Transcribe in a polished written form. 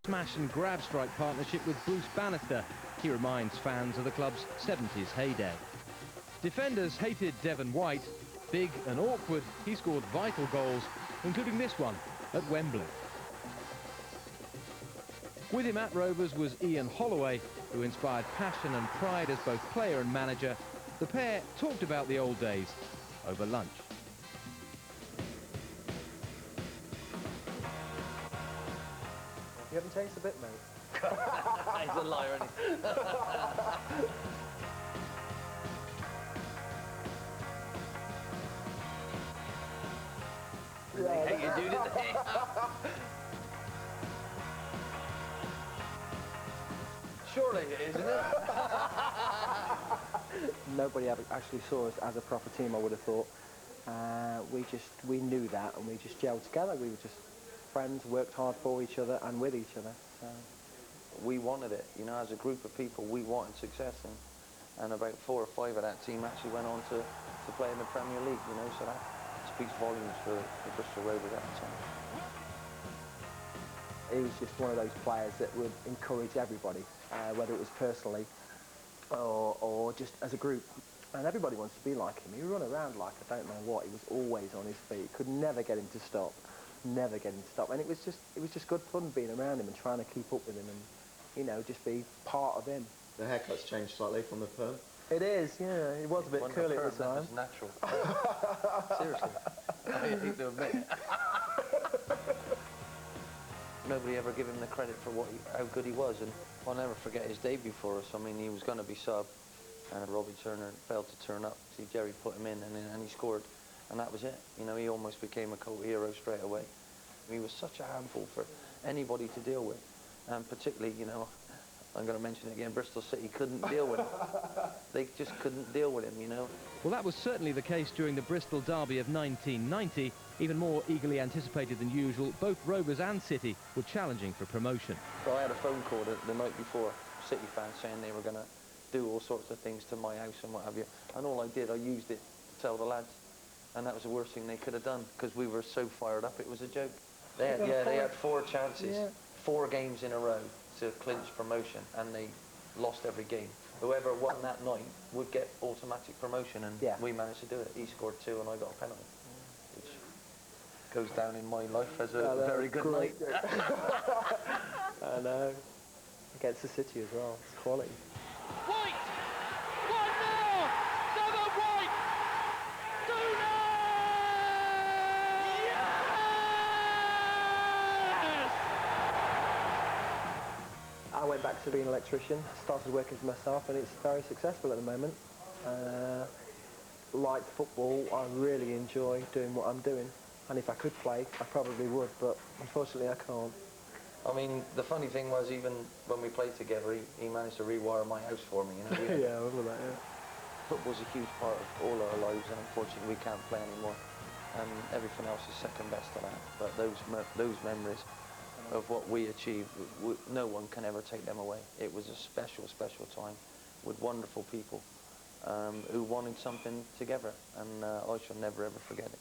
smash and grab strike partnership with Bruce Bannister. He reminds fans of the club's 70s heyday. Defenders hated Devon White. Big and awkward, he scored vital goals, including this one at Wembley. With him at Rovers was Ian Holloway, who inspired passion and pride as both player and manager. The pair talked about the old days over lunch. You haven't changed a bit, mate. He's a liar, isn't he? They hate you, do, didn't they? Surely it is, isn't it? Nobody ever actually saw us as a proper team, I would have thought. We knew that, and we just gelled together. We were just friends, worked hard for each other and with each other. So. We wanted it, you know, as a group of people, we wanted success, and about 4 or 5 of that team actually went on to play in the Premier League, you know, so that speaks volumes for the Bristol Rovers at the time. He was just one of those players that would encourage everybody, whether it was personally or just as a group. And everybody wants to be like him. He would run around like I don't know what. He was always on his feet. Could never get him to stop. Never get him to stop. And it was just good fun being around him and trying to keep up with him and, you know, just be part of him. The haircut's changed slightly from the perm. It is, yeah. It was a bit curly at the time. That was natural. Seriously. I hate to admit. Nobody ever gave him the credit for how good he was, and I'll never forget his debut for us. I mean, he was going to be sub, and Robbie Turner failed to turn up. See, Jerry put him in, and he scored, and that was it. You know, he almost became a cult hero straight away. He was such a handful for anybody to deal with, and particularly, you know, I'm going to mention it again, Bristol City couldn't deal with him. They just couldn't deal with him, you know. Well, that was certainly the case during the Bristol derby of 1990. Even more eagerly anticipated than usual, both Rovers and City were challenging for promotion. So I had a phone call the night before, City fans saying they were going to do all sorts of things to my house and what have you. And all I did, I used it to tell the lads. And that was the worst thing they could have done, because we were so fired up, it was a joke. They had 4 chances, 4 games in a row to clinch promotion, and they lost every game. Whoever won that night would get automatic promotion, and we managed to do it. He scored 2 and I got a penalty, which goes down in my life as a very good night. I know. Against the City as well. It's quality. White! 1-0! Devon White! 2-0! Yes! I went back to being an electrician, started working for myself, and it's very successful at the moment. Like football, I really enjoy doing what I'm doing. And if I could play, I probably would, but unfortunately I can't. I mean, the funny thing was, even when we played together, he managed to rewire my house for me, you know. Yeah, I remember that, yeah. Football's a huge part of all our lives, and unfortunately we can't play anymore. And everything else is second best to that. But those memories of what we achieved, no one can ever take them away. It was a special, special time with wonderful people who wanted something together, and I shall never ever forget it.